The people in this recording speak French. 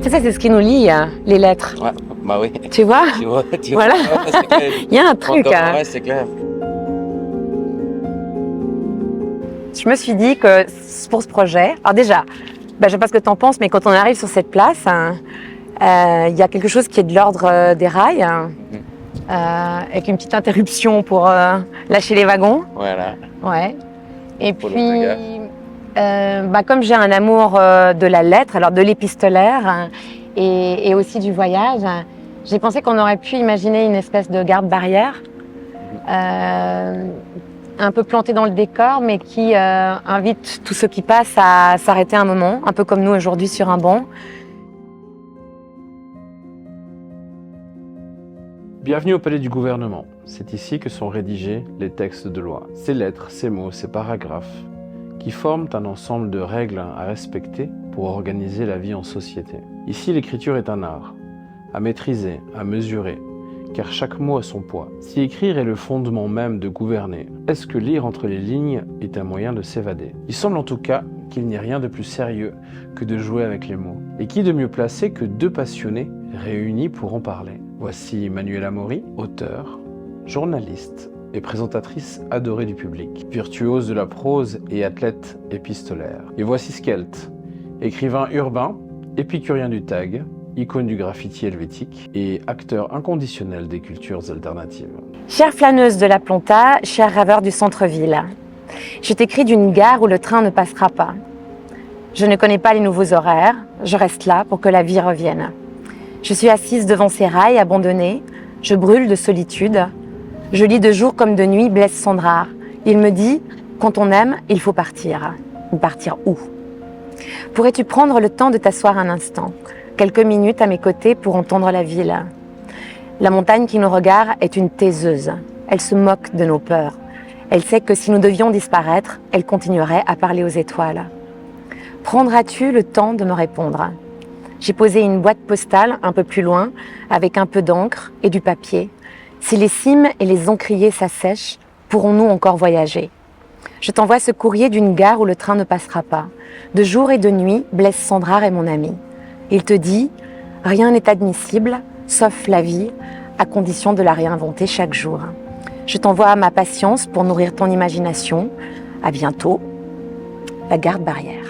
Ça, c'est ce qui nous lie, hein, les lettres. Ouais, bah oui. Tu vois? Voilà. C'est clair. Il y a un truc. Hein. Ouais, c'est clair. Je me suis dit que pour ce projet, alors déjà, je sais pas ce que tu en penses, mais quand on arrive sur cette place, hein, il y a quelque chose qui est de l'ordre des rails, hein, avec une petite interruption pour lâcher les wagons. Voilà. Ouais. Et Pour le puis, saga. comme j'ai un amour de la lettre, alors de l'épistolaire hein, et aussi du voyage, hein, j'ai pensé qu'on aurait pu imaginer une espèce de garde-barrière, un peu plantée dans le décor, mais qui invite tous ceux qui passent à s'arrêter un moment, un peu comme nous aujourd'hui sur un banc. Bienvenue au Palais du Gouvernement. C'est ici que sont rédigés les textes de loi. Ces lettres, ces mots, ces paragraphes, qui forment un ensemble de règles à respecter pour organiser la vie en société. Ici, l'écriture est un art, à maîtriser, à mesurer, car chaque mot a son poids. Si écrire est le fondement même de gouverner, est-ce que lire entre les lignes est un moyen de s'évader? Il semble en tout cas qu'il n'y a rien de plus sérieux que de jouer avec les mots. Et qui de mieux placé que deux passionnés réunis pour en parler? Voici Manuela Mori, auteure, journaliste et présentatrice adorée du public, virtuose de la prose et athlète épistolaire. Et voici Skelt, écrivain urbain, épicurien du tag, icône du graffiti helvétique et acteur inconditionnel des cultures alternatives. Chère flâneuse de la Planta, chère rêveur du centre-ville, je t'écris d'une gare où le train ne passera pas. Je ne connais pas les nouveaux horaires, je reste là pour que la vie revienne. Je suis assise devant ces rails abandonnés, je brûle de solitude. Je lis de jour comme de nuit Blaise Cendrars. Il me dit, quand on aime, il faut partir. Partir où? Pourrais-tu prendre le temps de t'asseoir un instant, quelques minutes à mes côtés pour entendre la ville? La montagne qui nous regarde est une taiseuse. Elle se moque de nos peurs. Elle sait que si nous devions disparaître, elle continuerait à parler aux étoiles. Prendras-tu le temps de me répondre? J'ai posé une boîte postale un peu plus loin, avec un peu d'encre et du papier. Si les cimes et les encriers s'assèchent, pourrons-nous encore voyager? Je t'envoie ce courrier d'une gare où le train ne passera pas. De jour et de nuit, Blaise Cendrars est mon ami. Il te dit, rien n'est admissible, sauf la vie, à condition de la réinventer chaque jour. Je t'envoie ma patience pour nourrir ton imagination. À bientôt, la garde-barrière.